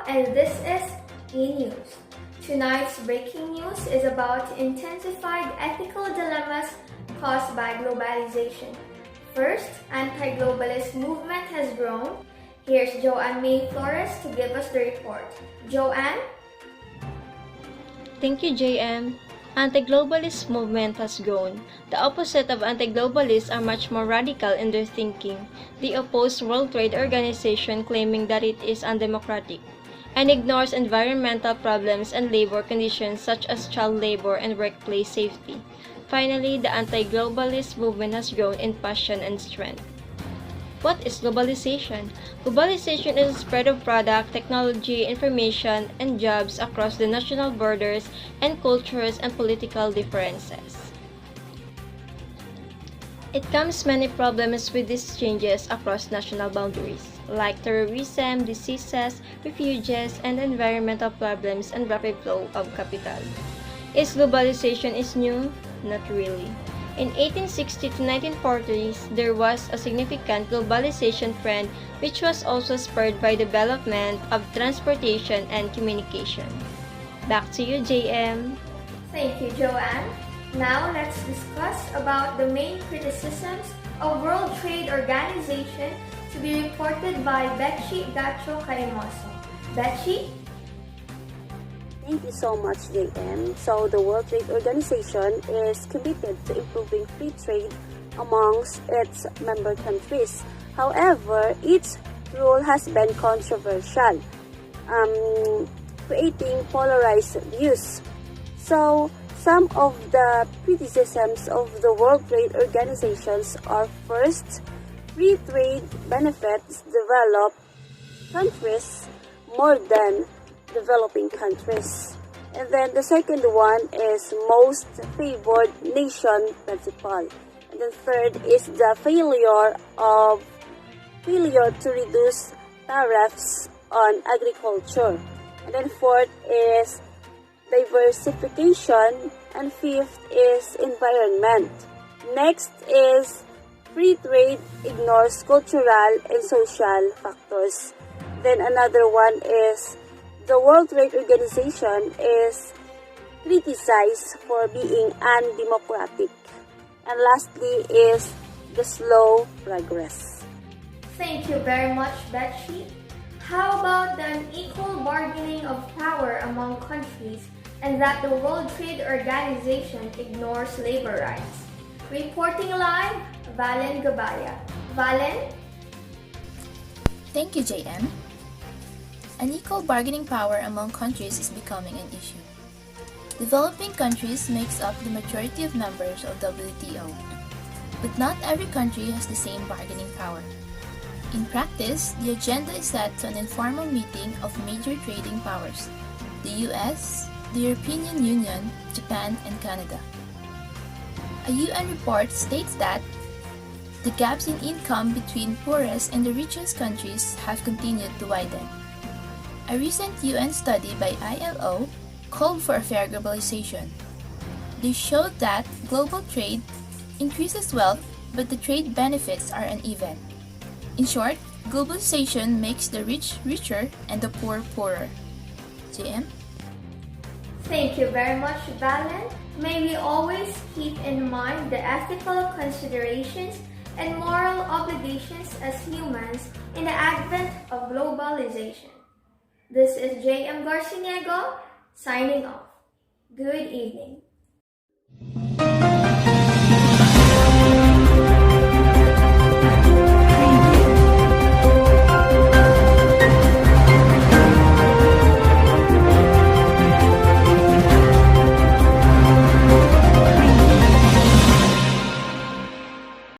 and this is E-News. Tonight's breaking news is about intensified ethical dilemmas caused by globalization. First, anti-globalist movement has grown. Here's Joanne May Flores to give us the report. Joanne? Thank you, JM. Anti-globalist movement has grown. The opposite of anti-globalists are much more radical in their thinking. They oppose World Trade Organization, claiming that it is undemocratic and ignores environmental problems and labor conditions such as child labor and workplace safety. Finally, the anti-globalist movement has grown in passion and strength. What is globalization? Globalization is the spread of product, technology, information, and jobs across the national borders and cultures and political differences. It comes many problems with these changes across national boundaries, like terrorism, diseases, refugees, and environmental problems and rapid flow of capital. Is globalization new? Not really. In 1860 to 1940s, there was a significant globalization trend which was also spurred by development of transportation and communication. Back to you, JM. Thank you, Joanne. Now let's discuss about the main criticisms of World Trade Organization to be reported by Betchy Gacho Caimoso. Betchy? Thank you so much, JM. So, the World Trade Organization is committed to improving free trade amongst its member countries. However, each rule has been controversial, creating polarized views. So, some of the criticisms of the World Trade Organizations are: first, free trade benefits developed countries more than developing countries. And then the second one is most favored nation principle. And then third is the failure to reduce tariffs on agriculture. And then fourth is diversification, and fifth is environment. Next is free trade ignores cultural and social factors. Then another one is the World Trade Organization is criticized for being undemocratic. And lastly is the slow progress. Thank you very much, Betchy. How about the unequal bargaining of power among countries and that the World Trade Organization ignores labor rights? Reporting live, Valen Gabaya. Valen? Thank you, JM. Unequal bargaining power among countries is becoming an issue. Developing countries makes up the majority of members of WTO, but not every country has the same bargaining power. In practice, the agenda is set to an informal meeting of major trading powers: the US, the European Union, Japan, and Canada. A UN report states that the gaps in income between poorest and the richest countries have continued to widen. A recent UN study by ILO called for a fair globalization. They showed that global trade increases wealth, but the trade benefits are uneven. In short, globalization makes the rich richer and the poor poorer. JM? Thank you very much, Valen. May we always keep in mind the ethical considerations and moral obligations as humans in the advent of globalization. This is J.M. Garcinego signing off. Good evening.